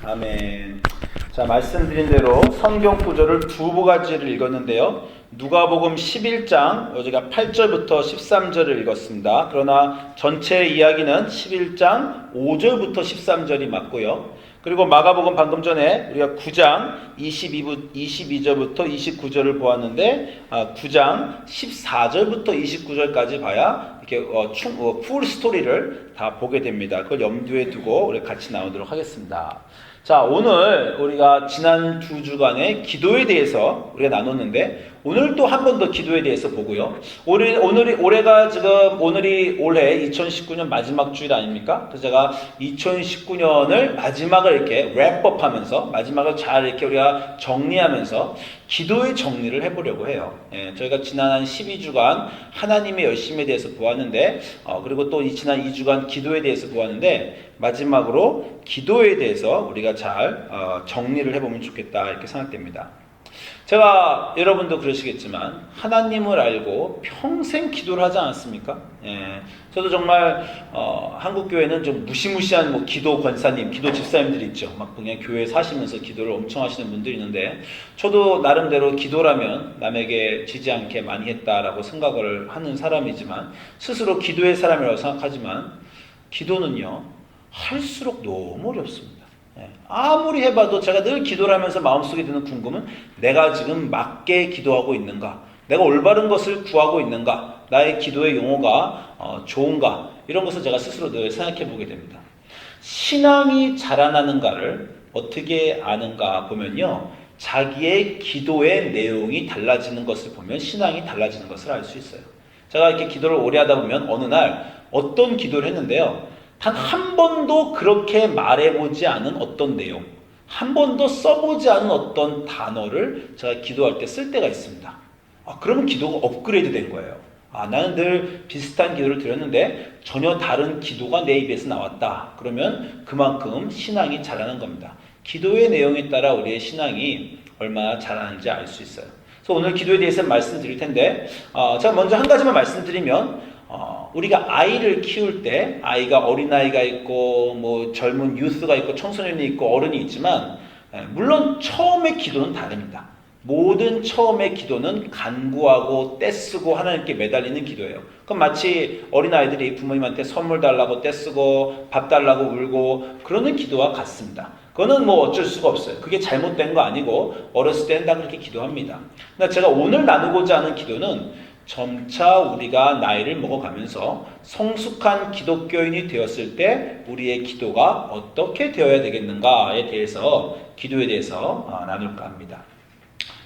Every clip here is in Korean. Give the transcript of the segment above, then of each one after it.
아멘. 자, 말씀드린 대로 성경 구절을 두 가지를 읽었는데요. 누가복음 11장, 여기가 8절부터 13절을 읽었습니다. 그러나 전체 이야기는 11장 5절부터 13절이 맞고요. 그리고 마가복음 방금 전에 우리가 9장 22절부터 29절을 보았는데 9장 14절부터 29절까지 봐야 이렇게 풀 스토리를 다 보게 됩니다. 그걸 염두에 두고 우리 같이 나오도록 하겠습니다. 자, 오늘 우리가 지난 두 주간의 기도에 대해서 우리가 나눴는데 오늘 또 한 번 더 기도에 대해서 보고요. 오늘이 올해 2019년 마지막 주일 아닙니까? 그래서 제가 2019년을 마지막을 이렇게 랩업하면서 마지막을 잘 이렇게 우리가 정리하면서 기도의 정리를 해보려고 해요. 저희가 지난 한 12주간 하나님의 열심에 대해서 보았는데 그리고 또 지난 2주간 기도에 대해서 보았는데 마지막으로 기도에 대해서 우리가 잘 정리를 해보면 좋겠다 이렇게 생각됩니다. 제가 여러분도 그러시겠지만 하나님을 알고 평생 기도를 하지 않았습니까? 저도 정말 한국교회는 좀 무시무시한 기도 권사님, 기도 집사님들이 있죠. 막 그냥 교회 사시면서 기도를 엄청 하시는 분들이 있는데 저도 나름대로 기도라면 남에게 지지 않게 많이 했다라고 생각을 하는 사람이지만 스스로 기도의 사람이라고 생각하지만 기도는요 할수록 너무 어렵습니다. 아무리 해봐도 제가 늘 기도를 하면서 마음속에 드는 궁금은 내가 지금 맞게 기도하고 있는가? 내가 올바른 것을 구하고 있는가? 나의 기도의 용어가 좋은가? 이런 것을 제가 스스로 늘 생각해 보게 됩니다. 신앙이 자라나는가를 어떻게 아는가 보면요. 자기의 기도의 내용이 달라지는 것을 보면 신앙이 달라지는 것을 알 수 있어요. 제가 이렇게 기도를 오래 하다 보면 어느 날 어떤 기도를 했는데요. 단 한 번도 그렇게 말해보지 않은 어떤 내용, 한 번도 써보지 않은 어떤 단어를 제가 기도할 때 쓸 때가 있습니다. 그러면 기도가 업그레이드 된 거예요. 나는 늘 비슷한 기도를 드렸는데 전혀 다른 기도가 내 입에서 나왔다. 그러면 그만큼 신앙이 자라는 겁니다. 기도의 내용에 따라 우리의 신앙이 얼마나 자라는지 알 수 있어요. 그래서 오늘 기도에 대해서 말씀드릴 텐데 제가 먼저 한 가지만 말씀드리면 우리가 아이를 키울 때 아이가 어린아이가 있고 젊은 유스가 있고 청소년이 있고 어른이 있지만 물론 처음의 기도는 다릅니다. 모든 처음의 기도는 간구하고 떼쓰고 하나님께 매달리는 기도예요. 그럼 마치 어린아이들이 부모님한테 선물 달라고 떼쓰고 밥 달라고 울고 그러는 기도와 같습니다. 그거는 어쩔 수가 없어요. 그게 잘못된 거 아니고 어렸을 때는 다 그렇게 기도합니다. 그러나 제가 오늘 나누고자 하는 기도는 점차 우리가 나이를 먹어가면서 성숙한 기독교인이 되었을 때 우리의 기도가 어떻게 되어야 되겠는가에 대해서 기도에 대해서 나눌까 합니다.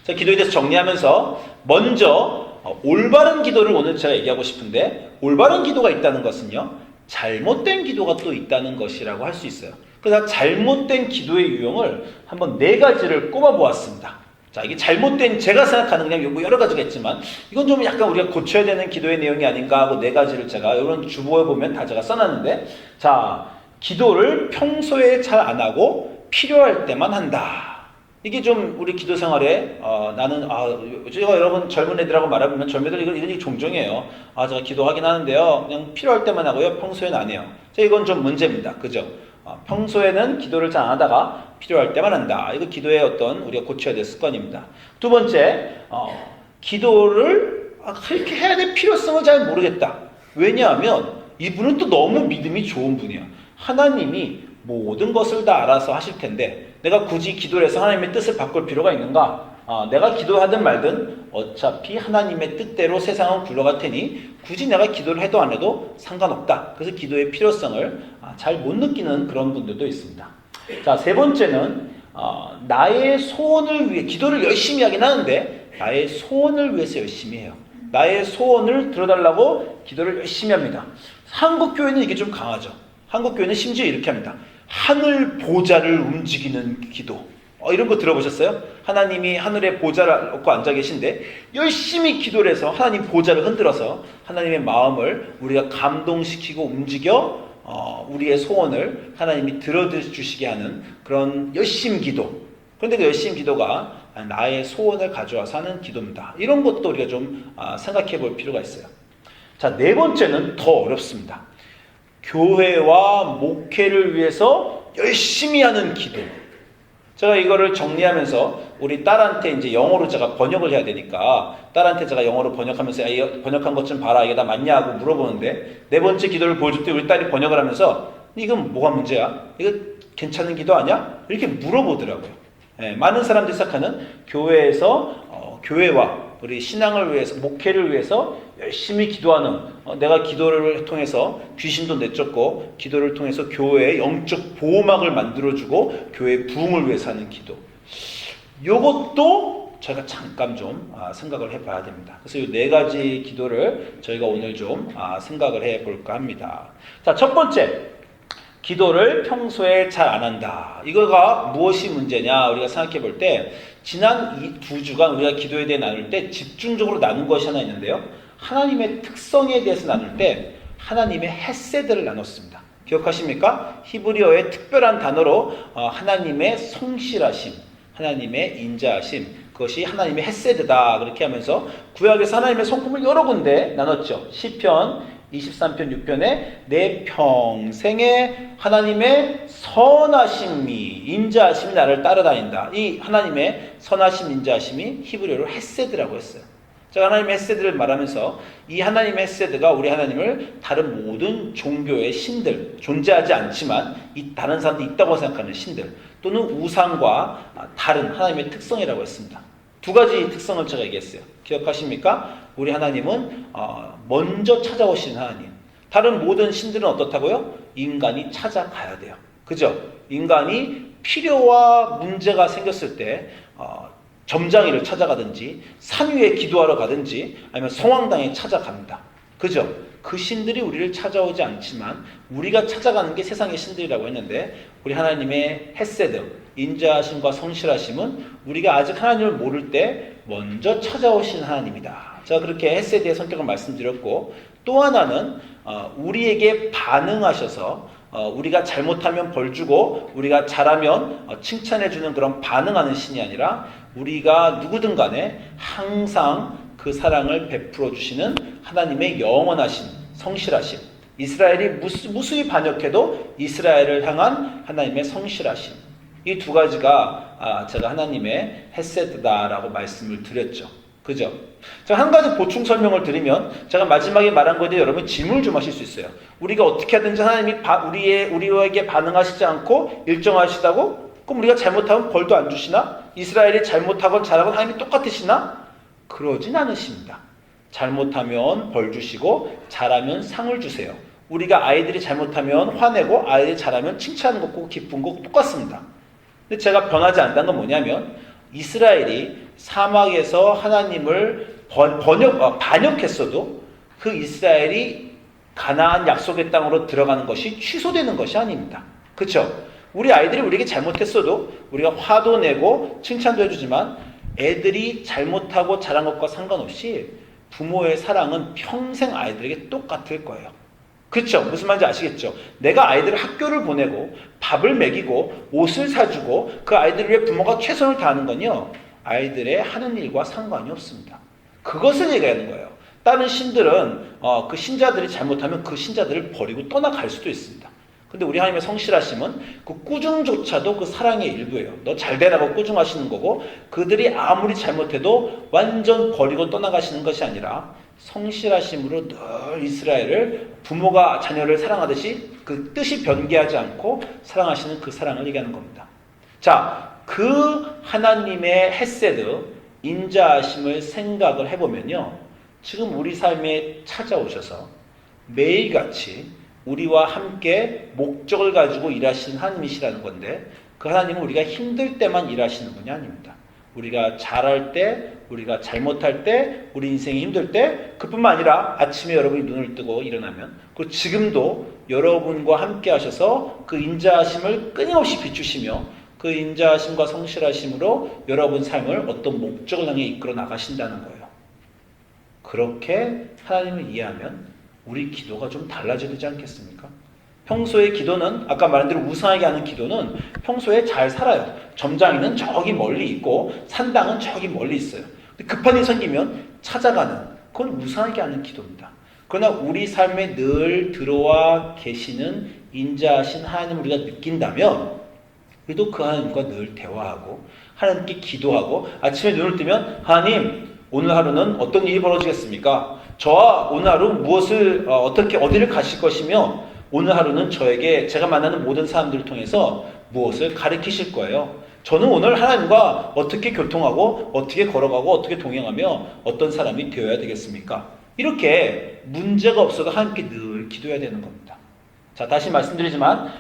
자, 기도에 대해서 정리하면서 먼저 올바른 기도를 오늘 제가 얘기하고 싶은데 올바른 기도가 있다는 것은요. 잘못된 기도가 또 있다는 것이라고 할 수 있어요. 그래서 잘못된 기도의 유형을 한번 4가지를 꼽아보았습니다. 자, 이게 잘못된 제가 생각하는 그냥 여러 가지가 있지만 이건 좀 약간 우리가 고쳐야 되는 기도의 내용이 아닌가 하고 4가지를 제가 이런 주보에 보면 다 제가 써놨는데 자, 기도를 평소에 잘 안 하고 필요할 때만 한다. 이게 좀 우리 기도 생활에 나는 제가 여러분 젊은 애들하고 말해보면 젊은 애들 이런 얘기 종종 해요. 제가 기도하긴 하는데요. 그냥 필요할 때만 하고요. 평소에는 안 해요. 이건 좀 문제입니다. 그죠? 평소에는 기도를 잘 안 하다가 필요할 때만 한다. 이거 기도의 어떤 우리가 고쳐야 될 습관입니다. 두 번째, 기도를 그렇게 해야 될 필요성을 잘 모르겠다. 왜냐하면 이분은 또 너무 믿음이 좋은 분이야. 하나님이 모든 것을 다 알아서 하실 텐데 내가 굳이 기도를 해서 하나님의 뜻을 바꿀 필요가 있는가? 내가 기도하든 말든 어차피 하나님의 뜻대로 세상은 굴러갈 테니 굳이 내가 기도를 해도 안 해도 상관없다. 그래서 기도의 필요성을 잘 못 느끼는 그런 분들도 있습니다. 자, 세 번째는 나의 소원을 위해 기도를 열심히 하긴 하는데 나의 소원을 위해서 열심히 해요. 나의 소원을 들어달라고 기도를 열심히 합니다. 한국 교회는 이게 좀 강하죠. 한국 교회는 심지어 이렇게 합니다. 하늘 보좌를 움직이는 기도. 이런 거 들어보셨어요? 하나님이 하늘에 보좌를 놓고 앉아 계신데 열심히 기도를 해서 하나님 보좌를 흔들어서 하나님의 마음을 우리가 감동시키고 움직여 우리의 소원을 하나님이 들어주시게 하는 그런 열심 기도. 그런데 그 열심 기도가 나의 소원을 가져와서 하는 기도입니다. 이런 것도 우리가 좀 생각해 볼 필요가 있어요. 자, 4번째는 더 어렵습니다. 교회와 목회를 위해서 열심히 하는 기도. 제가 이거를 정리하면서 우리 딸한테 이제 영어로 제가 번역을 해야 되니까 딸한테 제가 영어로 번역하면서 번역한 것 좀 봐라. 이게 다 맞냐 하고 물어보는데 네 번째 기도를 보여줄 때 우리 딸이 번역을 하면서 이건 뭐가 문제야? 이거 괜찮은 기도 아니야? 이렇게 물어보더라고요. 많은 사람들이 생각하는 교회에서 교회와 우리 신앙을 위해서 목회를 위해서 열심히 기도하는 내가 기도를 통해서 귀신도 내쫓고 기도를 통해서 교회의 영적 보호막을 만들어주고 교회의 부흥을 위해서 하는 기도. 이것도 저희가 잠깐 좀 생각을 해봐야 됩니다. 그래서 이 네 가지 기도를 저희가 오늘 좀 생각을 해볼까 합니다. 자, 첫 번째, 기도를 평소에 잘 안 한다. 이거가 무엇이 문제냐 우리가 생각해 볼 때 지난 이 2주간 우리가 기도에 대해 나눌 때 집중적으로 나눈 것이 하나 있는데요. 하나님의 특성에 대해서 나눌 때 하나님의 헤세드를 나눴습니다. 기억하십니까? 히브리어의 특별한 단어로 하나님의 성실하심, 하나님의 인자하심, 그것이 하나님의 헤세드다. 그렇게 하면서 구약에서 하나님의 성품을 여러 군데 나눴죠. 시편 23편 6편에 내 평생에 하나님의 선하심이 인자하심이 나를 따라다닌다. 이 하나님의 선하심 인자하심이 히브리어로 헤세드라고 했어요. 제가 하나님의 헤세드를 말하면서 이 하나님의 헤세드가 우리 하나님을 다른 모든 종교의 신들, 존재하지 않지만 이 다른 사람들이 있다고 생각하는 신들 또는 우상과 다른 하나님의 특성이라고 했습니다. 두 가지 특성을 제가 얘기했어요. 기억하십니까? 우리 하나님은 먼저 찾아오시는 하나님. 다른 모든 신들은 어떻다고요? 인간이 찾아가야 돼요. 그죠? 인간이 필요와 문제가 생겼을 때 점장이를 찾아가든지 산 위에 기도하러 가든지 아니면 성황당에 찾아갑니다. 그죠? 그 신들이 우리를 찾아오지 않지만 우리가 찾아가는 게 세상의 신들이라고 했는데 우리 하나님의 헤세드, 인자하심과 성실하심은 우리가 아직 하나님을 모를 때 먼저 찾아오신 하나님이다. 제가 그렇게 헤세드의 성격을 말씀드렸고 또 하나는 우리에게 반응하셔서 우리가 잘못하면 벌 주고 우리가 잘하면 칭찬해 주는 그런 반응하는 신이 아니라 우리가 누구든 간에 항상 그 사랑을 베풀어 주시는 하나님의 영원하신 성실하심. 이스라엘이 무수히 반역해도 이스라엘을 향한 하나님의 성실하심. 이 두 가지가 제가 하나님의 헤세드다라고 말씀을 드렸죠. 그죠? 제가 한 가지 보충 설명을 드리면 제가 마지막에 말한 거에 대해 여러분 질문을 좀 하실 수 있어요. 우리가 어떻게 하든지 하나님이 우리에게 반응하시지 않고 일정하시다고? 그럼 우리가 잘못하면 벌도 안 주시나? 이스라엘이 잘못하건 잘하건 하나님이 똑같으시나? 그러진 않으십니다. 잘못하면 벌 주시고 잘하면 상을 주세요. 우리가 아이들이 잘못하면 화내고 아이들이 잘하면 칭찬하는 것과 기쁜 거 똑같습니다. 근데 제가 변하지 않는 건 뭐냐면 이스라엘이 사막에서 하나님을 반역했어도 그 이스라엘이 가나안 약속의 땅으로 들어가는 것이 취소되는 것이 아닙니다. 그렇죠? 우리 아이들이 우리에게 잘못했어도 우리가 화도 내고 칭찬도 해주지만 애들이 잘못하고 잘한 것과 상관없이 부모의 사랑은 평생 아이들에게 똑같을 거예요. 그렇죠? 무슨 말인지 아시겠죠? 내가 아이들을 학교를 보내고 밥을 먹이고 옷을 사주고 그 아이들을 위해 부모가 최선을 다하는 건요. 아이들의 하는 일과 상관이 없습니다. 그것을 얘기하는 거예요. 다른 신들은 그 신자들이 잘못하면 그 신자들을 버리고 떠나갈 수도 있습니다. 근데 우리 하나님의 성실하심은 그 꾸중조차도 그 사랑의 일부예요. 너 잘되라고 꾸중하시는 거고 그들이 아무리 잘못해도 완전 버리고 떠나가시는 것이 아니라 성실하심으로 늘 이스라엘을 부모가 자녀를 사랑하듯이 그 뜻이 변개하지 않고 사랑하시는 그 사랑을 얘기하는 겁니다. 자, 그 하나님의 헤세드, 인자하심을 생각을 해보면요. 지금 우리 삶에 찾아오셔서 매일같이 우리와 함께 목적을 가지고 일하시는 하나님이시라는 건데 그 하나님은 우리가 힘들 때만 일하시는 분이 아닙니다. 우리가 잘할 때, 우리가 잘못할 때, 우리 인생이 힘들 때 그뿐만 아니라 아침에 여러분이 눈을 뜨고 일어나면 그리고 지금도 여러분과 함께 하셔서 그 인자하심을 끊임없이 비추시며 그 인자하심과 성실하심으로 여러분 삶을 어떤 목적을 향해 이끌어 나가신다는 거예요. 그렇게 하나님을 이해하면 우리 기도가 좀 달라져야 되지 않겠습니까? 평소의 기도는 아까 말한 대로 우상하게 하는 기도는 평소에 잘 살아요. 점장이는 저기 멀리 있고 산당은 저기 멀리 있어요. 근데 급한 일이 생기면 찾아가는 그건 우상하게 하는 기도입니다. 그러나 우리 삶에 늘 들어와 계시는 인자하신 하나님을 우리가 느낀다면 우리도 그 하나님과 늘 대화하고 하나님께 기도하고 아침에 눈을 뜨면 하나님 오늘 하루는 어떤 일이 벌어지겠습니까? 저와 오늘 하루 무엇을 어떻게 어디를 가실 것이며 오늘 하루는 저에게 제가 만나는 모든 사람들을 통해서 무엇을 가르치실 거예요. 저는 오늘 하나님과 어떻게 교통하고 어떻게 걸어가고 어떻게 동행하며 어떤 사람이 되어야 되겠습니까? 이렇게 문제가 없어도 하나님께 늘 기도해야 되는 겁니다. 자, 다시 말씀드리지만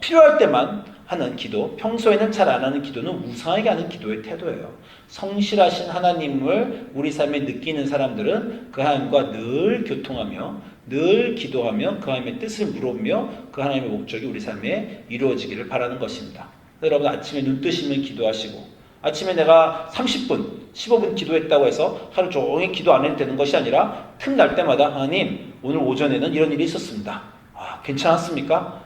필요할 때만 하는 기도, 평소에는 잘 안 하는 기도는 무상하게 하는 기도의 태도예요. 성실하신 하나님을 우리 삶에 느끼는 사람들은 그 하나님과 늘 교통하며 늘 기도하며 그 하나님의 뜻을 물으며 그 하나님의 목적이 우리 삶에 이루어지기를 바라는 것입니다. 여러분 아침에 눈 뜨시면 기도하시고 아침에 내가 30분, 15분 기도했다고 해서 하루 종일 기도 안 해도 되는 것이 아니라 틈날 때마다 하나님 오늘 오전에는 이런 일이 있었습니다. 괜찮았습니까?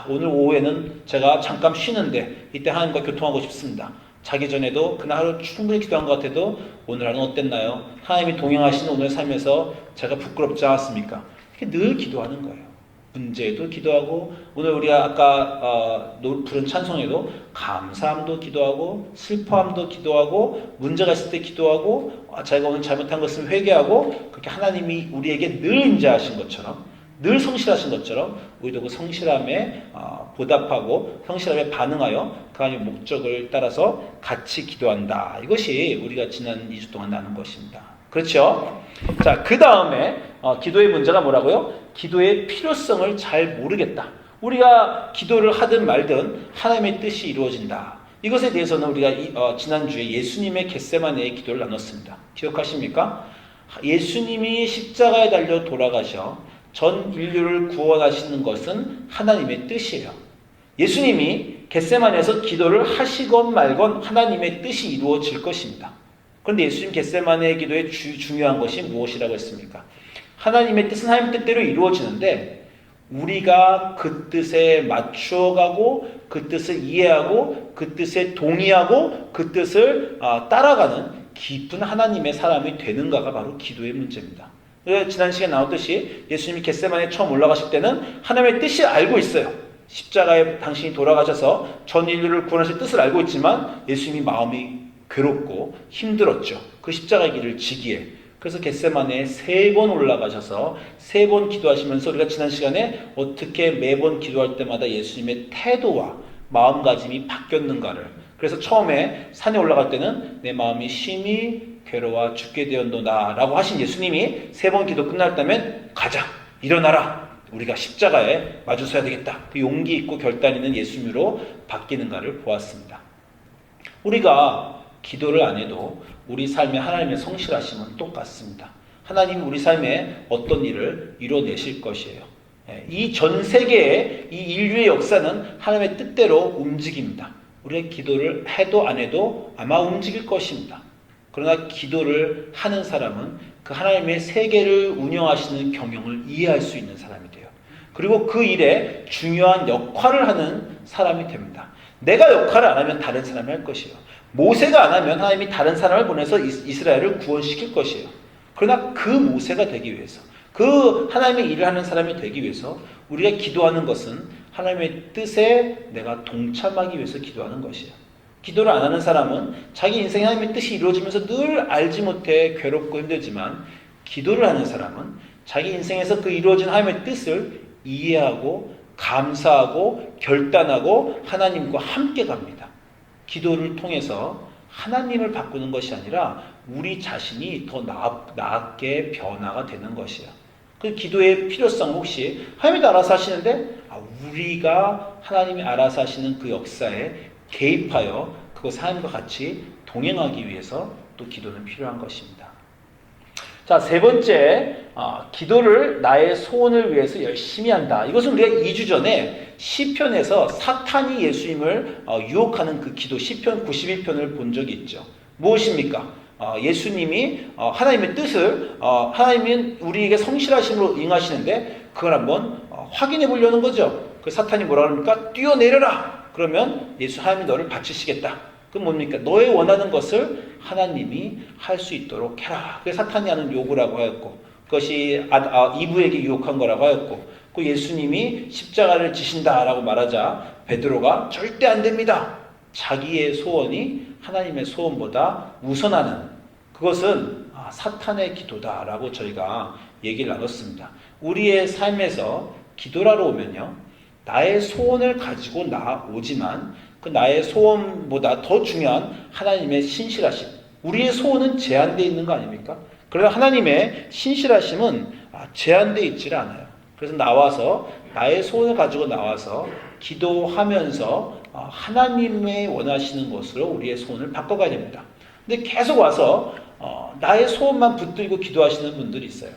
오늘 오후에는 제가 잠깐 쉬는데 이때 하나님과 교통하고 싶습니다. 자기 전에도 그날 하루 충분히 기도한 것 같아도 오늘 하루는 어땠나요? 하나님이 동행하시는 오늘 삶에서 제가 부끄럽지 않았습니까? 이렇게 늘 기도하는 거예요. 문제에도 기도하고 오늘 우리가 아까 부른 찬송에도 감사함도 기도하고 슬퍼함도 기도하고 문제가 있을 때 기도하고 자기가 오늘 잘못한 것을 회개하고 그렇게 하나님이 우리에게 늘 인자하신 것처럼 늘 성실하신 것처럼 우리도 그 성실함에 보답하고 성실함에 반응하여 그 하나님의 목적을 따라서 같이 기도한다. 이것이 우리가 지난 2주 동안 나눈 것입니다. 그렇죠? 자, 그 다음에 기도의 문제가 뭐라고요? 기도의 필요성을 잘 모르겠다. 우리가 기도를 하든 말든 하나님의 뜻이 이루어진다. 이것에 대해서는 우리가 지난주에 예수님의 겟세마네의 기도를 나눴습니다. 기억하십니까? 예수님이 십자가에 달려 돌아가셔 전 인류를 구원하시는 것은 하나님의 뜻이에요. 예수님이 겟세마네에서 기도를 하시건 말건 하나님의 뜻이 이루어질 것입니다. 그런데 예수님 겟세마네의 기도의 중요한 것이 무엇이라고 했습니까? 하나님의 뜻은 하나님 뜻대로 이루어지는데 우리가 그 뜻에 맞추어가고 그 뜻을 이해하고 그 뜻에 동의하고 그 뜻을 따라가는 깊은 하나님의 사람이 되는가가 바로 기도의 문제입니다. 지난 시간에 나왔듯이 예수님이 겟세마네에 처음 올라가실 때는 하나님의 뜻이 알고 있어요. 십자가에 당신이 돌아가셔서 전 인류를 구원하실 뜻을 알고 있지만 예수님이 마음이 괴롭고 힘들었죠. 그 십자가의 길을 지기에. 그래서 겟세마네에 3번 올라가셔서 3번 기도하시면서 우리가 지난 시간에 어떻게 매번 기도할 때마다 예수님의 태도와 마음가짐이 바뀌었는가를, 그래서 처음에 산에 올라갈 때는 내 마음이 심히 괴로워 죽게 되었노다 라고 하신 예수님이 3번 기도 끝났다면 가자, 일어나라, 우리가 십자가에 마주서야 되겠다, 그 용기 있고 결단 있는 예수님으로 바뀌는가를 보았습니다. 우리가 기도를 안 해도 우리 삶에 하나님의 성실하심은 똑같습니다. 하나님이 우리 삶에 어떤 일을 이뤄내실 것이에요. 이 전 세계의 이 인류의 역사는 하나님의 뜻대로 움직입니다. 우리가 기도를 해도 안 해도 아마 움직일 것입니다. 그러나 기도를 하는 사람은 그 하나님의 세계를 운영하시는 경영을 이해할 수 있는 사람이 돼요. 그리고 그 일에 중요한 역할을 하는 사람이 됩니다. 내가 역할을 안 하면 다른 사람이 할 것이에요. 모세가 안 하면 하나님이 다른 사람을 보내서 이스라엘을 구원시킬 것이에요. 그러나 그 모세가 되기 위해서, 그 하나님의 일을 하는 사람이 되기 위해서 우리가 기도하는 것은 하나님의 뜻에 내가 동참하기 위해서 기도하는 것이에요. 기도를 안 하는 사람은 자기 인생에 하나님의 뜻이 이루어지면서 늘 알지 못해 괴롭고 힘들지만, 기도를 하는 사람은 자기 인생에서 그 이루어진 하나님의 뜻을 이해하고 감사하고 결단하고 하나님과 함께 갑니다. 기도를 통해서 하나님을 바꾸는 것이 아니라 우리 자신이 더 나았게 변화가 되는 것이에요. 그 기도의 필요성, 혹시 하나님이 알아서 하시는데 우리가 하나님이 알아서 하시는 그 역사에 개입하여 그것 하나님과 같이 동행하기 위해서 또 기도는 필요한 것입니다. 자, 3번째, 기도를 나의 소원을 위해서 열심히 한다. 이것은 우리가 2주 전에 시편에서 사탄이 예수님을 유혹하는 그 기도, 시편 91편을 본 적이 있죠. 무엇입니까? 예수님이 하나님의 뜻을, 하나님은 우리에게 성실하심으로 응하시는데 그걸 한번 확인해 보려는 거죠. 그 사탄이 뭐라 그럽니까? 뛰어내려라! 그러면 하나님이 너를 바치시겠다. 그건 뭡니까? 너의 원하는 것을 하나님이 할 수 있도록 해라. 그게 사탄이 하는 요구라고 하였고, 그것이 이브에게 유혹한 거라고 하였고, 그 예수님이 십자가를 지신다라고 말하자 베드로가 절대 안 됩니다. 자기의 소원이 하나님의 소원보다 우선하는 그것은 사탄의 기도다라고 저희가 얘기를 나눴습니다. 우리의 삶에서 기도라로 오면요, 나의 소원을 가지고 나오지만 그 나의 소원보다 더 중요한 하나님의 신실하심, 우리의 소원은 제한되어 있는 거 아닙니까? 그러나 하나님의 신실하심은 제한되어 있지를 않아요. 그래서 나와서 나의 소원을 가지고 나와서 기도하면서 하나님의 원하시는 것으로 우리의 소원을 바꿔가야 됩니다. 근데 계속 와서 나의 소원만 붙들고 기도하시는 분들이 있어요.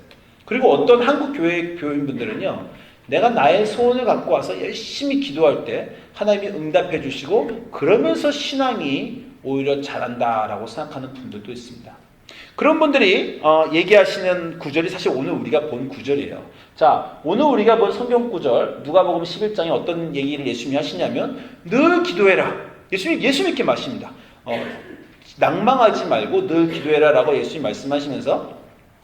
그리고 어떤 한국 교회 교인분들은요, 내가 나의 소원을 갖고 와서 열심히 기도할 때 하나님이 응답해 주시고 그러면서 신앙이 오히려 잘한다라고 생각하는 분들도 있습니다. 그런 분들이 얘기하시는 구절이 사실 오늘 우리가 본 구절이에요. 자, 오늘 우리가 본 성경 구절 누가복음 11장에 어떤 얘기를 예수님이 하시냐면 늘 기도해라. 예수님이 이렇게 말씀입니다. 낭망하지 말고 늘 기도해라 라고 예수님이 말씀하시면서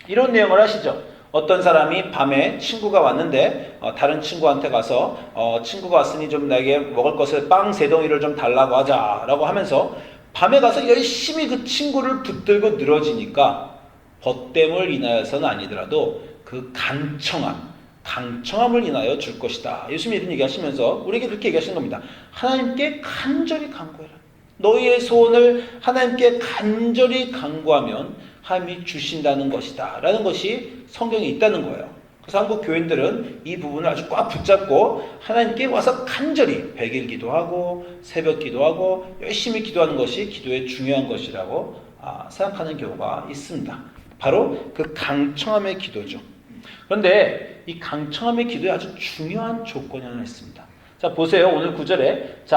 이런 내용을 하시죠. 어떤 사람이 밤에 친구가 왔는데 다른 친구한테 가서 친구가 왔으니 좀 나에게 먹을 것을 빵 3덩이를 좀 달라고 하자라고 하면서 밤에 가서 열심히 그 친구를 붙들고 늘어지니까 벗됨을 인하여서는 아니더라도 그 강청함을 인하여 줄 것이다. 예수님이 이런 얘기하시면서 우리에게 그렇게 얘기하시는 겁니다. 하나님께 간절히 간구해라. 너희의 소원을 하나님께 간절히 간구하면 하나님이 주신다는 것이다 라는 것이 성경에 있다는 거예요. 그래서 한국 교인들은 이 부분을 아주 꽉 붙잡고 하나님께 와서 간절히 100일 기도하고 새벽 기도하고 열심히 기도하는 것이 기도의 중요한 것이라고 생각하는 경우가 있습니다. 바로 그 강청함의 기도죠. 그런데 이 강청함의 기도에 아주 중요한 조건이 하나 있습니다. 자, 보세요. 오늘 9절에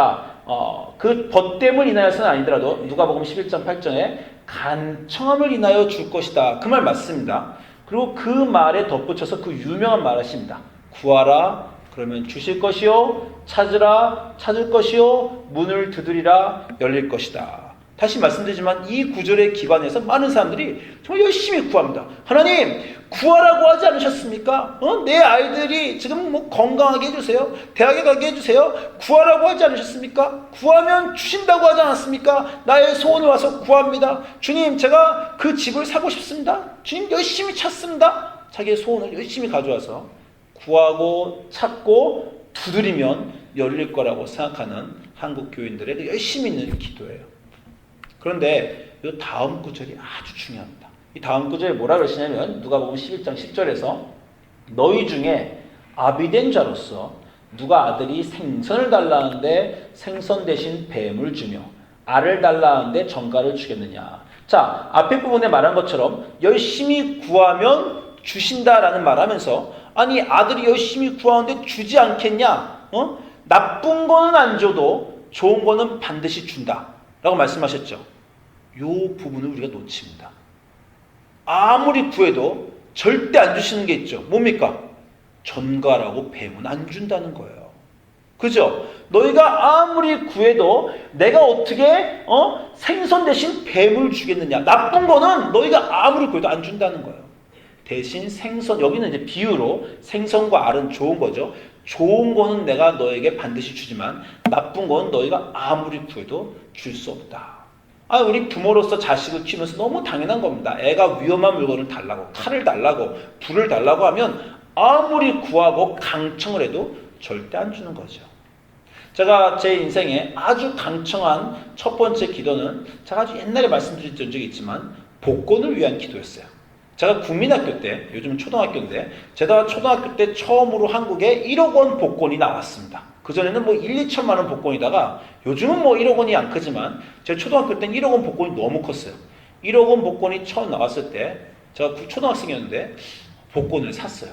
그 벗됨을 인하여서는 아니더라도 누가복음 11장 8절에 간청함을 인하여 줄 것이다. 그 말 맞습니다. 그리고 그 말에 덧붙여서 그 유명한 말 하십니다. 구하라 그러면 주실 것이요, 찾으라 찾을 것이요, 문을 두드리라 열릴 것이다. 다시 말씀드리지만 이 구절의 기반에서 많은 사람들이 정말 열심히 구합니다. 하나님 구하라고 하지 않으셨습니까? 내 아이들이 지금 건강하게 해주세요. 대학에 가게 해주세요. 구하라고 하지 않으셨습니까? 구하면 주신다고 하지 않았습니까? 나의 소원을 와서 구합니다. 주님 제가 그 집을 사고 싶습니다. 주님 열심히 찾습니다. 자기의 소원을 열심히 가져와서 구하고 찾고 두드리면 열릴 거라고 생각하는 한국 교인들의 그 열심히 있는 기도예요. 그런데 이 다음 구절이 아주 중요합니다. 이 다음 구절에 뭐라 그러시냐면 누가복음 11장 10절에서 너희 중에 아비된 자로서 누가 아들이 생선을 달라는데 생선 대신 뱀을 주며 알을 달라는데 정갈을 주겠느냐. 자, 앞에 부분에 말한 것처럼 열심히 구하면 주신다라는 말하면서 아니 아들이 열심히 구하는데 주지 않겠냐? 나쁜 거는 안 줘도 좋은 거는 반드시 준다 라고 말씀하셨죠. 이 부분을 우리가 놓칩니다. 아무리 구해도 절대 안 주시는 게 있죠. 뭡니까? 전갈하고 뱀은 안 준다는 거예요. 그죠? 너희가 아무리 구해도 내가 어떻게 생선 대신 뱀을 주겠느냐. 나쁜 거는 너희가 아무리 구해도 안 준다는 거예요. 대신 생선, 여기는 이제 비유로 생선과 알은 좋은 거죠. 좋은 거는 내가 너에게 반드시 주지만 나쁜 건 너희가 아무리 구해도 줄 수 없다. 우리 부모로서 자식을 키우면서 너무 당연한 겁니다. 애가 위험한 물건을 달라고, 칼을 달라고, 불을 달라고 하면 아무리 구하고 강청을 해도 절대 안 주는 거죠. 제가 제 인생에 아주 강청한 첫 번째 기도는 제가 아주 옛날에 말씀드린 적이 있지만 복권을 위한 기도였어요. 제가 국민학교 때, 요즘은 초등학교인데 제가 초등학교 때 처음으로 한국에 1억 원 복권이 나왔습니다. 그전에는 1, 2천만 원 복권이다가 요즘은 1억 원이 안 크지만 제가 초등학교 때는 1억 원 복권이 너무 컸어요. 1억 원 복권이 처음 나왔을 때 제가 초등학생이었는데 복권을 샀어요.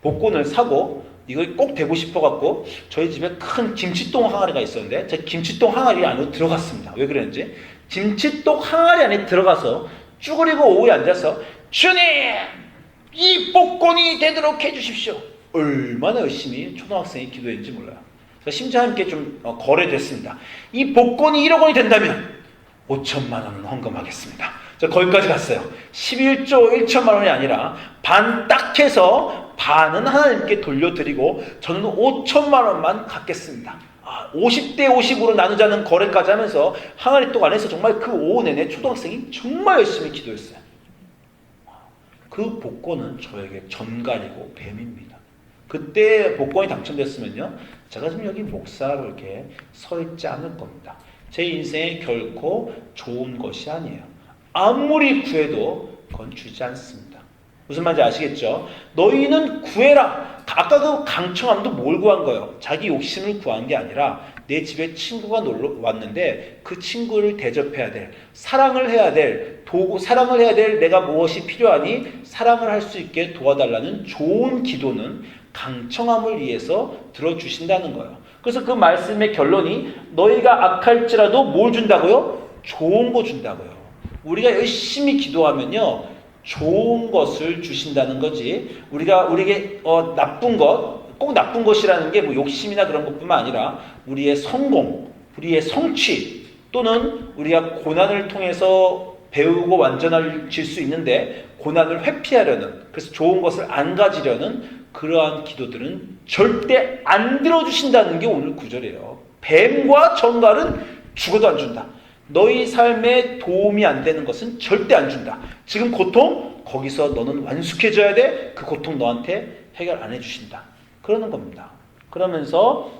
복권을 사고 이걸 꼭 되고 싶어갖고 저희 집에 큰 김치똥 항아리가 있었는데 제가 김치똥 항아리 안으로 들어갔습니다. 왜 그랬는지 김치똥 항아리 안에 들어가서 쭈그리고 오후에 앉아서 주님 이 복권이 되도록 해주십시오. 얼마나 열심히 초등학생이 기도했는지 몰라요. 심지어 함께 좀 거래됐습니다. 이 복권이 1억 원이 된다면 5천만 원은 헌금하겠습니다. 저 거기까지 갔어요. 11조 1천만 원이 아니라 반 딱 해서 반은 하나님께 돌려드리고 저는 5천만 원만 갖겠습니다. 50대 50으로 나누자는 거래까지 하면서 항아리 똑 안에서 정말 그 오후 내내 초등학생이 정말 열심히 기도했어요. 그 복권은 저에게 전갈이고 뱀입니다. 그때 복권이 당첨됐으면요, 제가 지금 여기 목사로 이렇게 서 있지 않을 겁니다. 제 인생에 결코 좋은 것이 아니에요. 아무리 구해도 그건 주지 않습니다. 무슨 말인지 아시겠죠? 너희는 구해라. 아까 그 강청함도 뭘 구한 거예요? 자기 욕심을 구한 게 아니라 내 집에 친구가 놀러 왔는데 그 친구를 대접해야 될, 사랑을 해야 될 도구, 사랑을 해야 될 내가 무엇이 필요하니 사랑을 할 수 있게 도와달라는 좋은 기도는 강청함을 위해서 들어주신다는 거예요. 그래서 그 말씀의 결론이 너희가 악할지라도 뭘 준다고요? 좋은 거 준다고요. 우리가 열심히 기도하면요, 좋은 것을 주신다는 거지. 우리에게 나쁜 것, 꼭 나쁜 것이라는 게 뭐 욕심이나 그런 것뿐만 아니라 우리의 성공, 우리의 성취, 또는 우리가 고난을 통해서 배우고 완전해질 수 있는데 고난을 회피하려는, 그래서 좋은 것을 안 가지려는 그러한 기도들은 절대 안 들어주신다는 게 오늘 구절이에요. 뱀과 정갈은 죽어도 안 준다. 너희 삶에 도움이 안 되는 것은 절대 안 준다. 지금 고통, 거기서 너는 완숙해져야 돼. 그 고통 너한테 해결 안 해주신다. 그러는 겁니다. 그러면서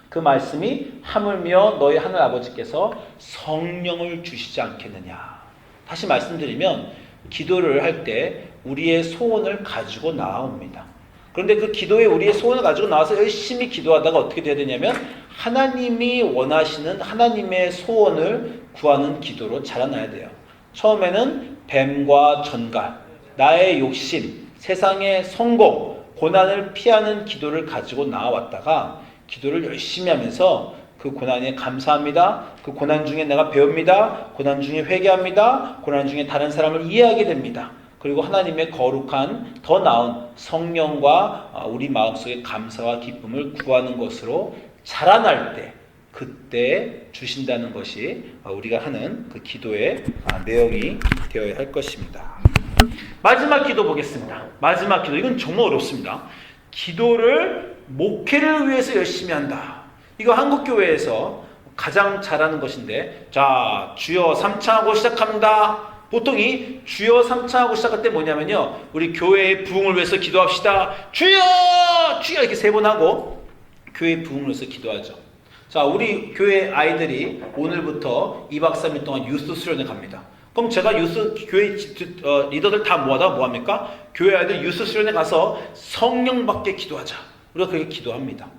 그 말씀이 하물며 너희 하늘 아버지께서 성령을 주시지 않겠느냐. 다시 말씀드리면 기도를 할 때 우리의 소원을 가지고 나옵니다. 그런데 그 기도에 우리의 소원을 가지고 나와서 열심히 기도하다가 어떻게 돼야 되냐면 하나님이 원하시는 하나님의 소원을 구하는 기도로 자라나야 돼요. 처음에는 뱀과 전갈, 나의 욕심, 세상의 성공, 고난을 피하는 기도를 가지고 나와왔다가 기도를 열심히 하면서 그 고난에 감사합니다. 그 고난 중에 내가 배웁니다. 고난 중에 회개합니다. 고난 중에 다른 사람을 이해하게 됩니다. 그리고 하나님의 거룩한 더 나은 성령과 우리 마음속의 감사와 기쁨을 구하는 것으로 자라날 때 그때 주신다는 것이 우리가 하는 그 기도의 내용이 되어야 할 것입니다. 마지막 기도 보겠습니다. 마지막 기도, 이건 정말 어렵습니다. 기도를 목회를 위해서 열심히 한다. 이거 한국교회에서 가장 잘하는 것인데, 자, 주여 삼창하고 시작합니다. 보통 이 주여 삼창하고 시작할 때 뭐냐면요, 우리 교회의 부흥을 위해서 기도합시다. 주여! 주여! 이렇게 3번 하고 교회의 부흥을 위해서 기도하죠. 자, 우리 교회 아이들이 오늘부터 2박 3일 동안 유스 수련회 갑니다. 그럼 제가 교회 리더들 다 모아다 뭐합니까? 교회 아이들 유스 수련회 가서 성령 받게 기도하자. 우리가 그렇게 기도합니다.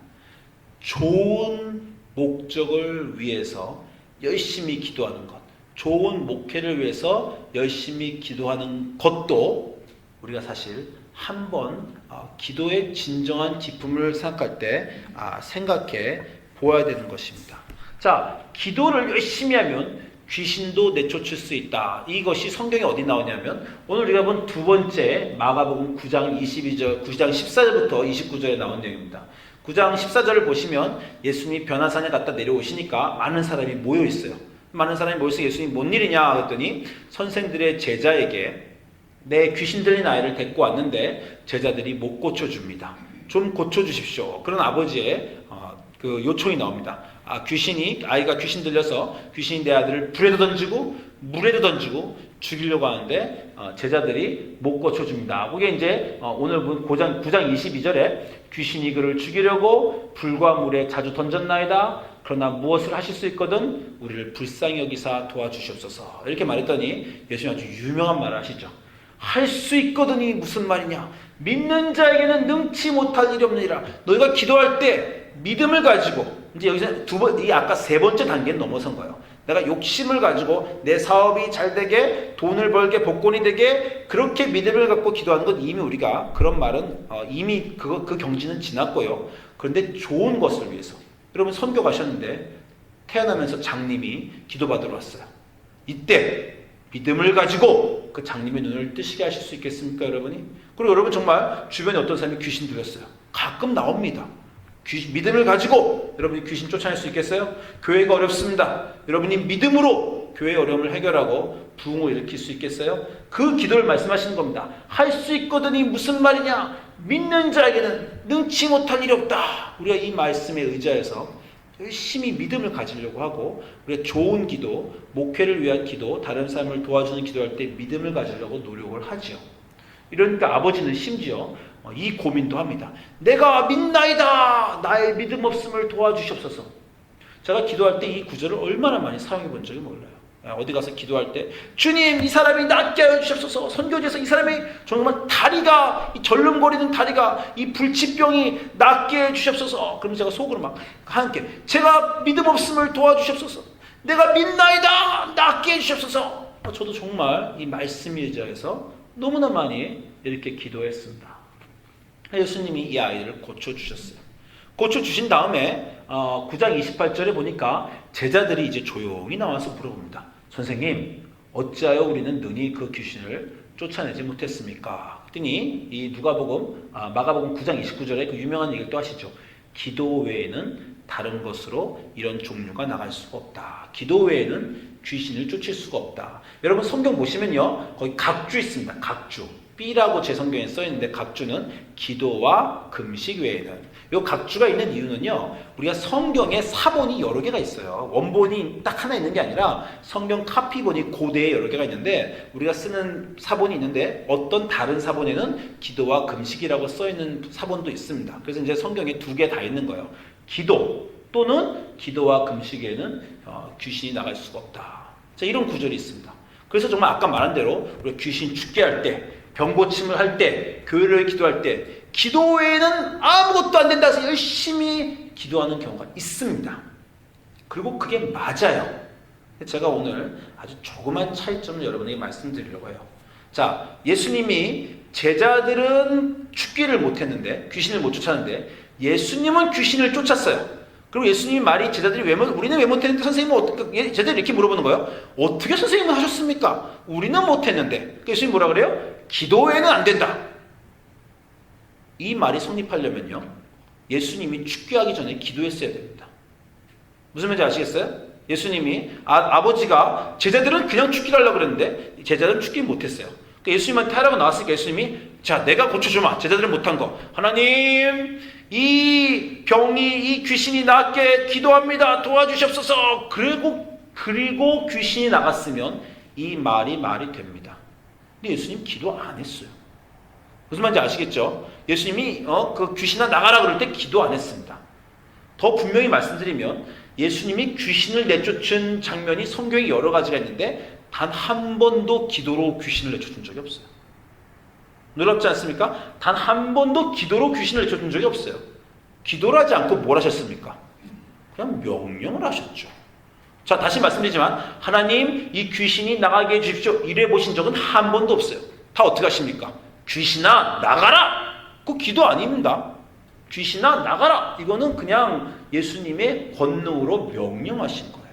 좋은 목적을 위해서 열심히 기도하는 것, 좋은 목회를 위해서 열심히 기도하는 것도 우리가 사실 한번 기도의 진정한 기쁨을 생각할 때 생각해 보아야 되는 것입니다. 자, 기도를 열심히 하면 귀신도 내쫓을 수 있다. 이것이 성경에 어디 나오냐면 오늘 우리가 본 두 번째 마가복음 9장 22절, 9장 14절부터 29절에 나온 내용입니다. 9장 14절을 보시면 예수님이 변화산에 갔다 내려오시니까 많은 사람이 모여 있어요. 많은 사람이 모여서 예수님 뭔 일이냐 그랬더니 선생들의 제자에게 내 귀신 들린 아이를 데리고 왔는데 제자들이 못 고쳐줍니다. 좀 고쳐주십시오. 그런 아버지의 그 요청이 나옵니다. 아이가 귀신 들려서 귀신이 내 아들을 불에도 던지고 물에도 던지고 죽이려고 하는데 제자들이 못 고쳐줍니다. 그게 이제 오늘 9장 22절에 귀신이 그를 죽이려고 불과 물에 자주 던졌나이다. 그러나 무엇을 하실 수 있거든 우리를 불쌍히 여기사 도와주시옵소서. 이렇게 말했더니 예수님 아주 유명한 말을 하시죠. 할 수 있거든이 무슨 말이냐. 믿는 자에게는 능치 못할 일이 없느니라. 너희가 기도할 때 믿음을 가지고, 이제 여기서 이 아까 3번째 단계는 넘어선 거예요. 내가 욕심을 가지고 내 사업이 잘 되게, 돈을 벌게, 복권이 되게, 그렇게 믿음을 갖고 기도하는 건 이미 우리가 그런 말은 이미 그 경지는 지났고요. 그런데 좋은 것을 위해서. 여러분 선교 가셨는데 태어나면서 장님이 기도받으러 왔어요. 이때 믿음을 가지고 그 장님의 눈을 뜨시게 하실 수 있겠습니까, 여러분이? 그리고 여러분 정말 주변에 어떤 사람이 귀신 들렸어요. 가끔 나옵니다. 믿음을 가지고 여러분이 귀신 쫓아낼 수 있겠어요? 교회가 어렵습니다. 여러분이 믿음으로 교회의 어려움을 해결하고 부흥을 일으킬 수 있겠어요? 그 기도를 말씀하시는 겁니다. 할 수 있거든이 무슨 말이냐? 믿는 자에게는 능치 못할 일이 없다. 우리가 이 말씀에 의지해서 열심히 믿음을 가지려고 하고 우리가 좋은 기도, 목회를 위한 기도, 다른 사람을 도와주는 기도할 때 믿음을 가지려고 노력을 하죠. 이러니까 아버지는 심지어 이 고민도 합니다. 내가 믿나이다. 나의 믿음 없음을 도와주시옵소서. 제가 기도할 때 이 구절을 얼마나 많이 사용해 본 적이 몰라요. 어디 가서 기도할 때 주님 이 사람이 낫게 하여 주시옵소서. 선교지에서 이 사람이 정말 다리가 이 절름거리는 다리가 이 불치병이 낫게 해 주시옵소서. 그럼 제가 속으로 막 함께 제가 믿음 없음을 도와주시옵소서. 내가 믿나이다. 낫게 해 주시옵소서. 저도 정말 이 말씀 의지해서 너무나 많이 이렇게 기도했습니다. 예수님이 이 아이를 고쳐주셨어요. 고쳐주신 다음에 9장 28절에 보니까 제자들이 이제 조용히 나와서 물어봅니다. 선생님, 어찌하여 우리는 능히 그 귀신을 쫓아내지 못했습니까? 그랬더니 이 마가복음 9장 29절에 그 유명한 얘기를 또 하시죠. 기도 외에는 다른 것으로 이런 종류가 나갈 수가 없다. 기도 외에는 귀신을 쫓을 수가 없다. 여러분 성경 보시면요. 거기 각주 있습니다. 각주. B라고 제 성경에 써있는데 각주는 기도와 금식 외에는. 이 각주가 있는 이유는요. 우리가 성경에 사본이 여러 개가 있어요. 원본이 딱 하나 있는 게 아니라 성경 카피본이 고대에 여러 개가 있는데 우리가 쓰는 사본이 있는데 어떤 다른 사본에는 기도와 금식이라고 써있는 사본도 있습니다. 그래서 이제 성경에 두 개 다 있는 거예요. 기도 또는 기도와 금식에는 귀신이 나갈 수가 없다. 자, 이런 구절이 있습니다. 그래서 정말 아까 말한 대로 우리가 귀신 죽게 할 때, 병 고침을 할 때, 교회를 기도할 때 기도 외에는 아무것도 안 된다 해서 열심히 기도하는 경우가 있습니다. 그리고 그게 맞아요. 제가 오늘 아주 조그만 차이점을 여러분에게 말씀드리려고 해요. 자, 예수님이 제자들은 죽기를 못했는데 귀신을 못 쫓았는데 예수님은 귀신을 쫓았어요. 그리고 예수님이 말이 제자들이 우리는 왜 못했는데 선생님은 어떻게, 제자들이 이렇게 물어보는 거예요. 어떻게 선생님은 하셨습니까? 우리는 못했는데. 예수님이 뭐라 그래요? 기도에는 안 된다. 이 말이 성립하려면요. 예수님이 죽게 하기 전에 기도했어야 됩니다. 무슨 말인지 아시겠어요? 예수님이 아버지가 제자들은 그냥 죽기를 하려고 그랬는데 제자들은 죽기 못했어요. 그러니까 예수님한테 하라고 나왔으니까 예수님이 자 내가 고쳐주마. 제자들은 못한 거. 하나님 이 병이 이 귀신이 낫게 기도합니다. 도와주시옵소서. 그리고 귀신이 나갔으면 이 말이 됩니다. 근데 예수님 기도 안 했어요. 무슨 말인지 아시겠죠? 예수님이 그 귀신아 나가라 그럴 때 기도 안 했습니다. 더 분명히 말씀드리면 예수님이 귀신을 내쫓은 장면이 성경에 여러 가지가 있는데 단 한 번도 기도로 귀신을 내쫓은 적이 없어요. 놀랍지 않습니까? 단 한 번도 기도로 귀신을 내쫓은 적이 없어요. 기도를 하지 않고 뭘 하셨습니까? 그냥 명령을 하셨죠. 자, 다시 말씀드리지만 하나님 이 귀신이 나가게 해주십시오. 이래 보신 적은 한 번도 없어요. 다 어떻게 하십니까? 귀신아 나가라! 그거 기도 아닙니다. 귀신아 나가라! 이거는 그냥 예수님의 권능으로 명령하신 거예요.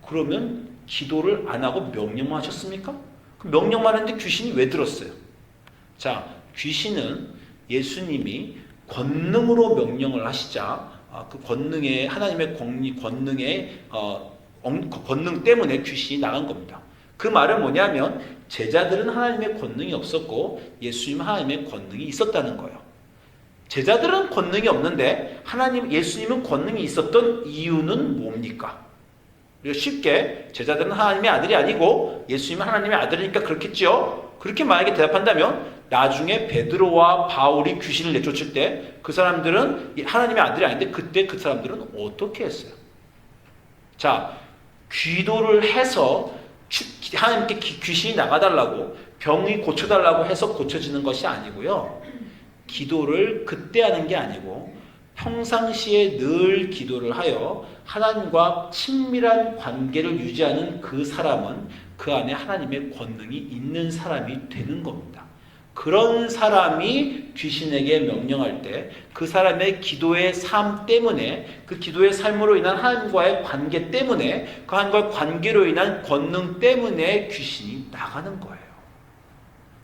그러면 기도를 안 하고 명령만 하셨습니까? 그 명령만 했는데 귀신이 왜 들었어요? 자, 귀신은 예수님이 권능으로 명령을 하시자 그 권능의 하나님의 권능의 권능 때문에 귀신이 나간 겁니다. 그 말은 뭐냐면 제자들은 하나님의 권능이 없었고 예수님은 하나님의 권능이 있었다는 거예요. 제자들은 권능이 없는데 예수님은 권능이 있었던 이유는 뭡니까? 쉽게 제자들은 하나님의 아들이 아니고 예수님은 하나님의 아들이니까 그렇겠죠. 그렇게 만약에 대답한다면 나중에 베드로와 바울이 귀신을 내쫓을 때 그 사람들은 하나님의 아들이 아닌데 그때 그 사람들은 어떻게 했어요? 자, 기도를 해서 하나님께 귀신이 나가달라고 병이 고쳐달라고 해서 고쳐지는 것이 아니고요. 기도를 그때 하는 게 아니고 평상시에 늘 기도를 하여 하나님과 친밀한 관계를 유지하는 그 사람은 그 안에 하나님의 권능이 있는 사람이 되는 겁니다. 그런 사람이 귀신에게 명령할 때 그 사람의 기도의 삶 때문에 그 기도의 삶으로 인한 하나님과의 관계 때문에 그 하나님과의 관계로 인한 권능 때문에 귀신이 나가는 거예요.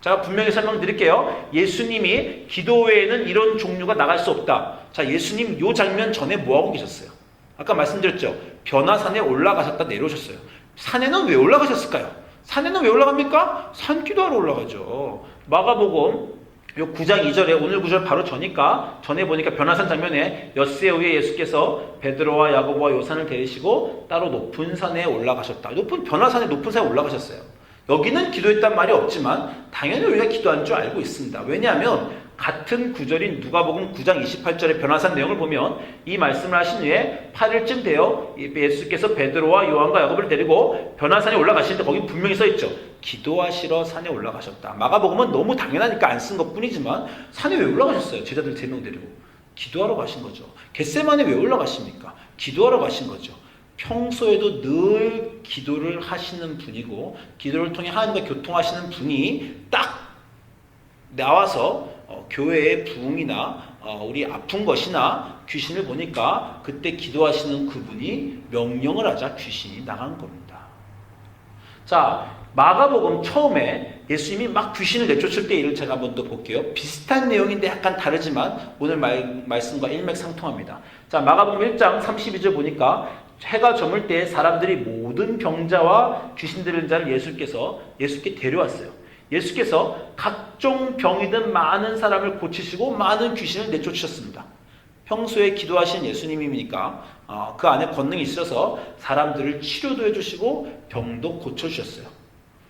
제가 분명히 설명드릴게요. 예수님이 기도 외에는 이런 종류가 나갈 수 없다. 자, 예수님 이 장면 전에 뭐하고 계셨어요? 아까 말씀드렸죠. 변화산에 올라가셨다 내려오셨어요. 산에는 왜 올라가셨을까요? 산에는 왜 올라갑니까? 산기도하러 올라가죠. 마가복음 요 9장 2절에 오늘 구절 바로 전에 보니까 변화산 장면에 엿새 후에 예수께서 베드로와 야고보와 요산을 데리시고 따로 높은 산에 올라가셨다. 변화산에 높은 산에 올라가셨어요. 여기는 기도했단 말이 없지만 당연히 우리가 기도한 줄 알고 있습니다. 왜냐하면 같은 구절인 누가복음 9장 28절의 변화산 내용을 보면 이 말씀을 하신 후에 8일쯤 되어 예수께서 베드로와 요한과 야고보를 데리고 변화산에 올라가시는데 거기 분명히 써있죠. 기도하시러 산에 올라가셨다. 마가복음은 너무 당연하니까 안 쓴 것뿐이지만 산에 왜 올라가셨어요? 제자들 3명 데리고. 기도하러 가신 거죠. 겟세마네 왜 올라가십니까? 기도하러 가신 거죠. 평소에도 늘 기도를 하시는 분이고 기도를 통해 하나님과 교통하시는 분이 딱 나와서 교회의 부흥이나 우리 아픈 것이나 귀신을 보니까 그때 기도하시는 그분이 명령을 하자 귀신이 나간 겁니다. 자, 마가복음 처음에 예수님이 막 귀신을 내쫓을 때 일을 제가 한번 더 볼게요. 비슷한 내용인데 약간 다르지만 오늘 말씀과 일맥상통합니다. 자, 마가복음 1장 32절 보니까 해가 저물 때 사람들이 모든 병자와 귀신 들린 자를 예수께 데려왔어요. 예수께서 각종 병이든 많은 사람을 고치시고 많은 귀신을 내쫓으셨습니다. 평소에 기도하신 예수님이니까 그 안에 권능이 있어서 사람들을 치료도 해주시고 병도 고쳐주셨어요.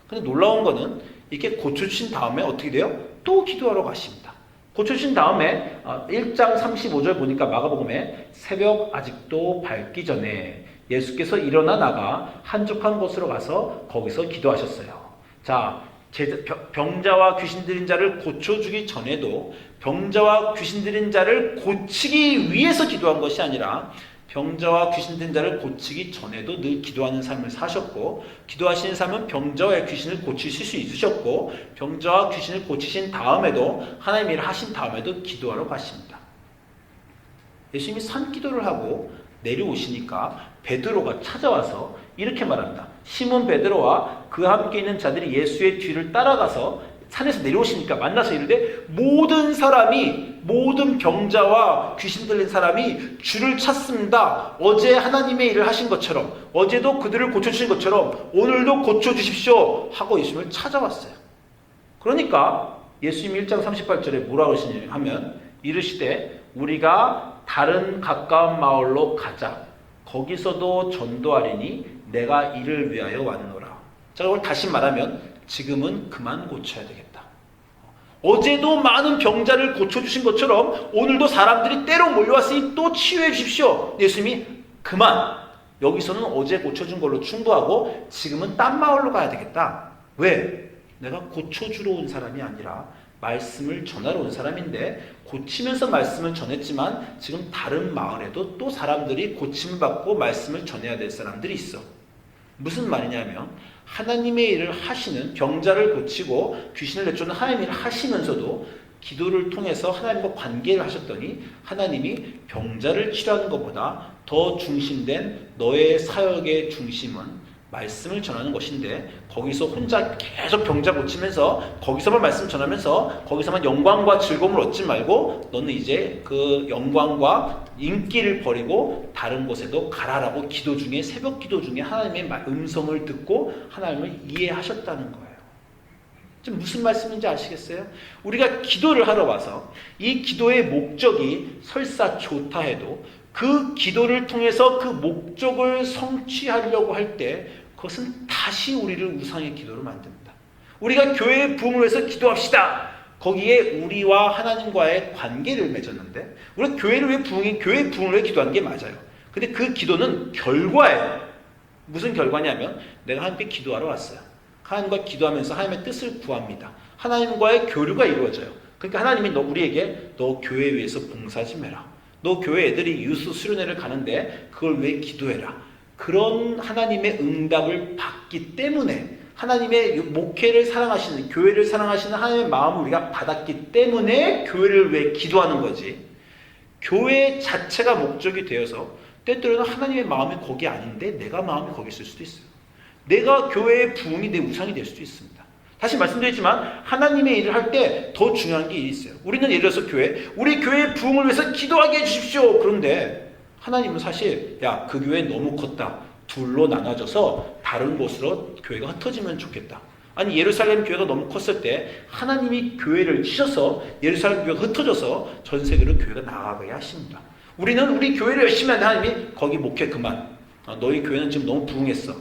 근데 놀라운 거는 이렇게 고쳐주신 다음에 어떻게 돼요? 또 기도하러 가십니다. 고쳐주신 다음에 1장 35절 보니까 마가복음에 새벽 아직도 밝기 전에 예수께서 일어나 나가 한적한 곳으로 가서 거기서 기도하셨어요. 자, 병자와 귀신 들린 자를 고쳐주기 전에도 병자와 귀신 들린 자를 고치기 위해서 기도한 것이 아니라 병자와 귀신 들린 자를 고치기 전에도 늘 기도하는 삶을 사셨고 기도하시는 삶은 병자와 귀신을 고치실 수 있으셨고 병자와 귀신을 고치신 다음에도 하나님 일을 하신 다음에도 기도하러 가십니다. 예수님이 산기도를 하고 내려오시니까 베드로가 찾아와서 이렇게 말합니다. 시몬 베드로와 그와 함께 있는 자들이 예수의 뒤를 따라가서 산에서 내려오시니까 만나서 이르되 모든 병자와 귀신 들린 사람이 주를 찾습니다. 어제 하나님의 일을 하신 것처럼 어제도 그들을 고쳐주신 것처럼 오늘도 고쳐주십시오 하고 예수님을 찾아왔어요. 그러니까 예수님 1장 38절에 뭐라고 하시냐 하면 이르시되 우리가 다른 가까운 마을로 가자. 거기서도 전도하리니 내가 이를 위하여 왔노라. 자, 그걸 다시 말하면 지금은 그만 고쳐야 되겠다. 어제도 많은 병자를 고쳐주신 것처럼 오늘도 사람들이 때로 몰려왔으니 또 치유해 주십시오. 예수님이 그만. 여기서는 어제 고쳐준 걸로 충분하고 지금은 딴 마을로 가야 되겠다. 왜? 내가 고쳐주러 온 사람이 아니라 말씀을 전하러 온 사람인데 고치면서 말씀을 전했지만 지금 다른 마을에도 또 사람들이 고침을 받고 말씀을 전해야 될 사람들이 있어. 무슨 말이냐면 하나님의 일을 하시는 병자를 고치고 귀신을 내쫓는 하나님의 일을 하시면서도 기도를 통해서 하나님과 관계를 하셨더니 하나님이 병자를 치료하는 것보다 더 중심된 너의 사역의 중심은 말씀을 전하는 것인데 거기서 혼자 계속 병자 고치면서 거기서만 말씀 전하면서 거기서만 영광과 즐거움을 얻지 말고 너는 이제 그 영광과 인기를 버리고 다른 곳에도 가라라고 기도 중에 새벽 기도 중에 하나님의 음성을 듣고 하나님을 이해하셨다는 거예요. 지금 무슨 말씀인지 아시겠어요? 우리가 기도를 하러 와서 이 기도의 목적이 설사 좋다 해도 그 기도를 통해서 그 목적을 성취하려고 할 때 그것은 다시 우리를 우상의 기도로 만듭니다. 우리가 교회의 부흥을 위해서 기도합시다. 거기에 우리와 하나님과의 관계를 맺었는데 우리가 교회를 왜 교회의 부흥을 위해 기도하는 게 맞아요. 근데 그 기도는 결과예요. 무슨 결과냐면 내가 하나님께 기도하러 왔어요. 하나님과 기도하면서 하나님의 뜻을 구합니다. 하나님과의 교류가 이루어져요. 그러니까 하나님이 우리에게 너 교회 위해서 봉사 좀 해라. 너 교회 애들이 유수 수련회를 가는데 그걸 왜 기도해라. 그런 하나님의 응답을 받기 때문에 하나님의 목회를 사랑하시는 교회를 사랑하시는 하나님의 마음을 우리가 받았기 때문에 교회를 왜 기도하는 거지. 교회 자체가 목적이 되어서 때때로는 하나님의 마음이 거기 아닌데 내가 마음이 거기 있을 수도 있어요. 내가 교회의 부흥이 내 우상이 될 수도 있습니다. 다시 말씀드리지만 하나님의 일을 할 때 더 중요한 게 있어요. 우리는 예를 들어서 우리 교회의 부흥을 위해서 기도하게 해주십시오. 그런데 하나님은 사실 야, 그 교회 너무 컸다. 둘로 나눠져서 다른 곳으로 교회가 흩어지면 좋겠다. 아니 예루살렘 교회가 너무 컸을 때 하나님이 교회를 치셔서 예루살렘 교회가 흩어져서 전 세계로 교회가 나가게 하십니다. 우리는 우리 교회를 열심히 하는 하나님이 거기 목회 그만. 너희 교회는 지금 너무 부흥했어.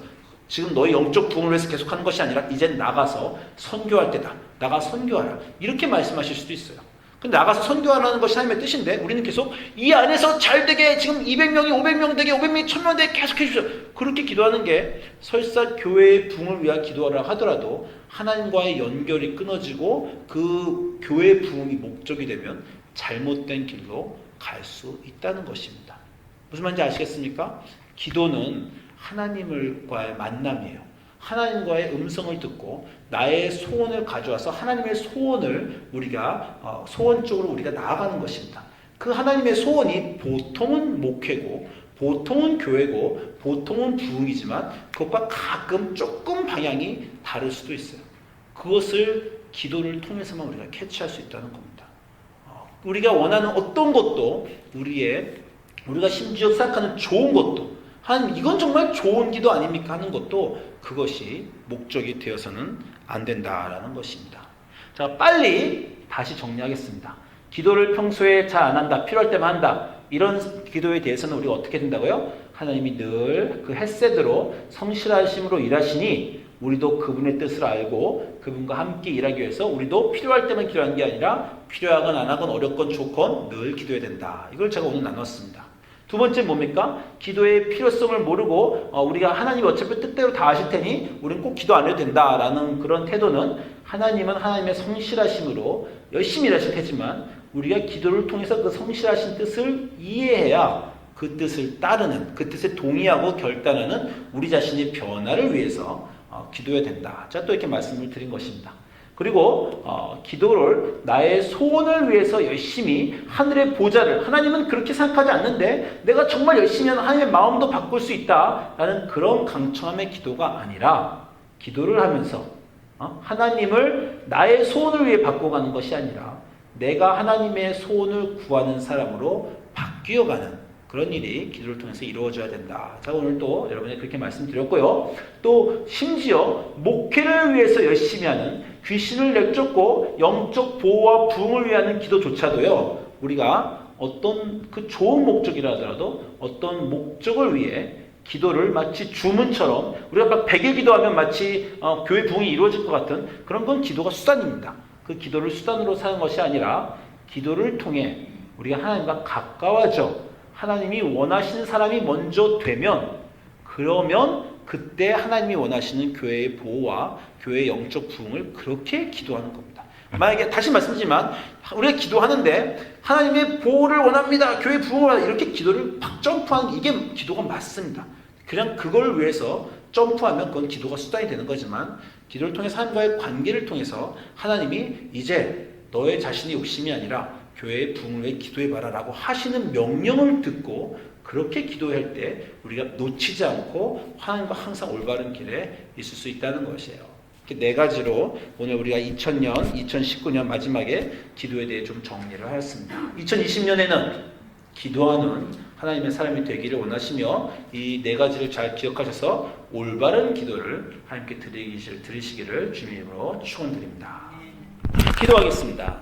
지금 너희 영적 부흥을 위해서 계속하는 것이 아니라 이제 나가서 선교할 때다. 나가 선교하라. 이렇게 말씀하실 수도 있어요. 근데 나가서 선교하라는 것이 하나님의 뜻인데 우리는 계속 이 안에서 잘 되게 지금 200명이 500명 되게 500명이 1000명 되게 계속 해주십시오. 그렇게 기도하는 게 설사 교회의 부흥을 위한 기도하라 하더라도 하나님과의 연결이 끊어지고 그 교회의 부흥이 목적이 되면 잘못된 길로 갈 수 있다는 것입니다. 무슨 말인지 아시겠습니까? 기도는 하나님과의 만남이에요. 하나님과의 음성을 듣고 나의 소원을 가져와서 하나님의 소원을 우리가 소원 쪽으로 우리가 나아가는 것입니다. 그 하나님의 소원이 보통은 목회고 보통은 교회고 보통은 부흥이지만 그것과 가끔 조금 방향이 다를 수도 있어요. 그것을 기도를 통해서만 우리가 캐치할 수 있다는 겁니다. 우리가 원하는 어떤 것도 우리가 심지어 생각하는 좋은 것도 하나님 이건 정말 좋은 기도 아닙니까 하는 것도 그것이 목적이 되어서는 안 된다라는 것입니다. 자, 빨리 다시 정리하겠습니다. 기도를 평소에 잘 안 한다, 필요할 때만 한다. 이런 기도에 대해서는 우리가 어떻게 된다고요? 하나님이 늘 그 헷세대로 성실하심으로 일하시니 우리도 그분의 뜻을 알고 그분과 함께 일하기 위해서 우리도 필요할 때만 기도하는 게 아니라 필요하건 안 하건 어렵건 좋건 늘 기도해야 된다. 이걸 제가 오늘 나눴습니다. 두 번째 뭡니까? 기도의 필요성을 모르고 우리가 하나님이 어차피 뜻대로 다 하실 테니 우리는 꼭 기도 안 해도 된다라는 그런 태도는 하나님은 하나님의 성실하심으로 열심히 일하실 테지만 우리가 기도를 통해서 그 성실하신 뜻을 이해해야 그 뜻을 따르는, 그 뜻에 동의하고 결단하는 우리 자신의 변화를 위해서 기도해야 된다. 제가 또 이렇게 말씀을 드린 것입니다. 그리고 기도를 나의 소원을 위해서 열심히 하늘의 보좌를 하나님은 그렇게 생각하지 않는데 내가 정말 열심히 하면 하나님의 마음도 바꿀 수 있다라는 그런 강청함의 기도가 아니라 기도를 하면서 하나님을 나의 소원을 위해 바꿔가는 것이 아니라 내가 하나님의 소원을 구하는 사람으로 바뀌어가는 그런 일이 기도를 통해서 이루어져야 된다. 제가 오늘 또 여러분에게 그렇게 말씀드렸고요. 또 심지어 목회를 위해서 열심히 하는 귀신을 내쫓고 영적 보호와 부흥을 위하는 기도조차도요. 우리가 어떤 그 좋은 목적이라 하더라도 어떤 목적을 위해 기도를 마치 주문처럼 우리가 막 100일 기도하면 마치 교회 부흥이 이루어질 것 같은 그런 건 기도가 수단입니다. 그 기도를 수단으로 사는 것이 아니라 기도를 통해 우리가 하나님과 가까워져 하나님이 원하시는 사람이 먼저 되면 그러면 그때 하나님이 원하시는 교회의 보호와 교회의 영적 부흥을 그렇게 기도하는 겁니다. 만약에 다시 말씀드리지만 우리가 기도하는데 하나님의 보호를 원합니다. 교회 부흥을 원합니다. 이렇게 기도를 팍 점프하는 이게 기도가 맞습니다. 그냥 그걸 위해서 점프하면 그건 기도가 수단이 되는 거지만 기도를 통해서 하나님과의 관계를 통해서 하나님이 이제 너의 자신의 욕심이 아니라 교회의 부흥을 위해 기도해봐라 라고 하시는 명령을 듣고 그렇게 기도할 때 우리가 놓치지 않고 하나님과 항상 올바른 길에 있을 수 있다는 것이에요. 네 가지로 오늘 우리가 2000년, 2019년 마지막에 기도에 대해 좀 정리를 하였습니다. 2020년에는 기도하는 하나님의 사람이 되기를 원하시며 이 네 가지를 잘 기억하셔서 올바른 기도를 하나님께 드리시기를 주님으로 축원드립니다. 기도하겠습니다.